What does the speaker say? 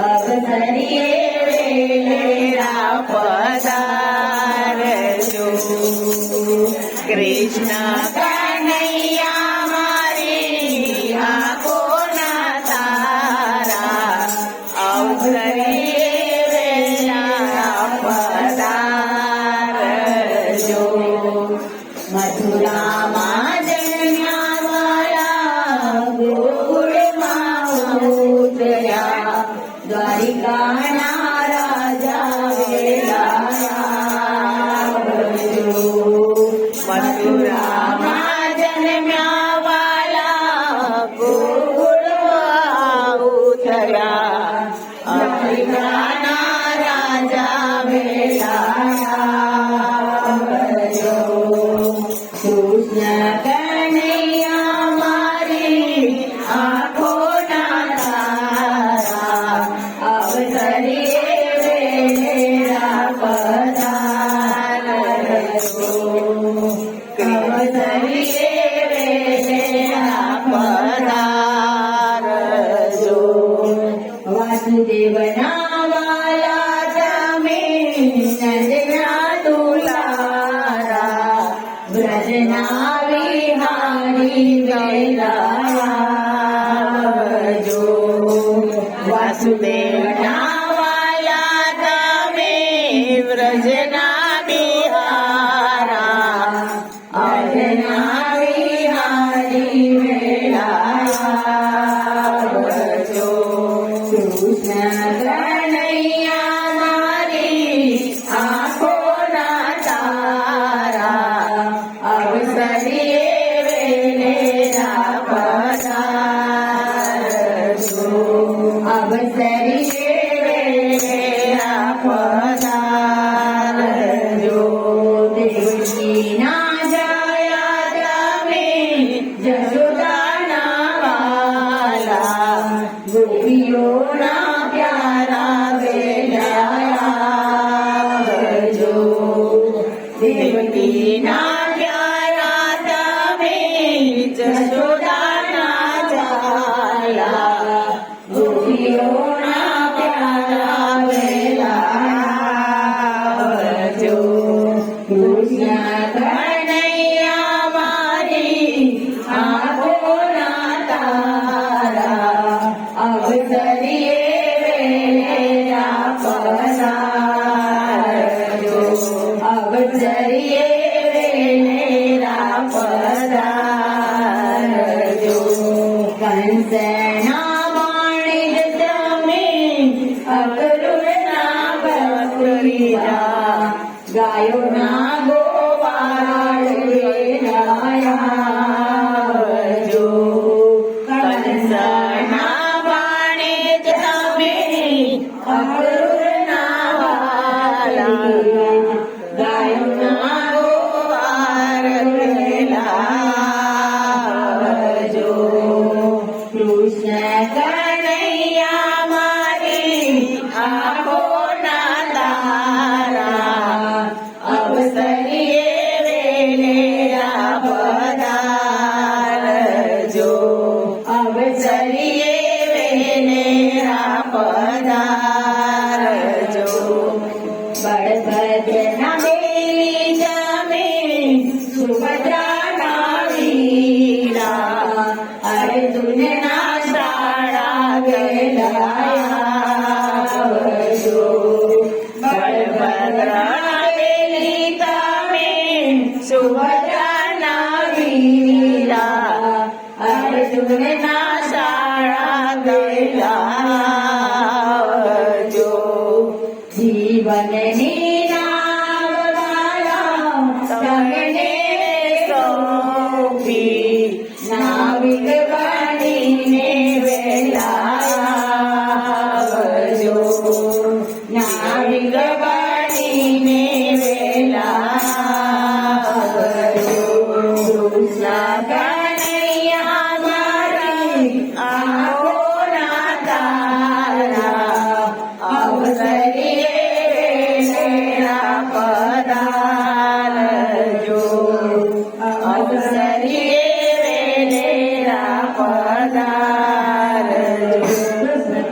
અવસરીએ વેળા પધારજો કૃષ્ણ કનૈયા મારી આંખોના તારા અવસરીએ વેળા પધારજો મથુરામાં દ્વારિકાના રાજા વેલાયા મથુરામાં જન્મ્યા વાલા ગોકુળમાં ઉતર્યા દ્વારિકાના રાજા વેલાયા કૃષ્ણ કનૈયા મારી આંખોના તારા અવસરીએ વેળા પધારજો અવસરીએ વેળા પધારજો વાસુદેવના વાલા તમે નંદના દુલારા બ્રજના વિહારી વેલાયા વાસુદેવના વાલા તમે વ્રજના બિહારા અજના વિહારી વેળાજો કૃષ્ણ કનૈયા મારી આંખોના તારા અવસરીએ વેળા પધારજો અવસરીએ વેળા પધારજો દેવકીના જાયા તમે જશોદાના વાલા ગોપીઓના પ્યારા વેલાયા દેવકીના પ્યારા તમે જશોદાના જાલા ગોપીઓના પ્યારા વેલાજો કૃષ્ણ કનૈયા મારી આંખોના તારા અવસરીએ વેળા પધારજો અવસરીએ વેળા પધારજો કંસના અકરુણના ભક્તિયા ગાયોના ગોવાળ વેલાયાજો કંસના વાણે તમે અકરુણના વાલા ગાયોના ગોવાળ વેલાયાજો કૃષ્ણ કનૈયા મારી આંખોના તારા અવસરીએ વેળા પધારજો અવસરીએ વેળા પધારજો બળભદ્રના બેલી તમે સુભદ્રાના વીરા અર્જુનના શાળા વેલાયાજો બળભદ્રના બેલી તમે સુભદ્રાના વીરા અર્જુનના શાળા વેલા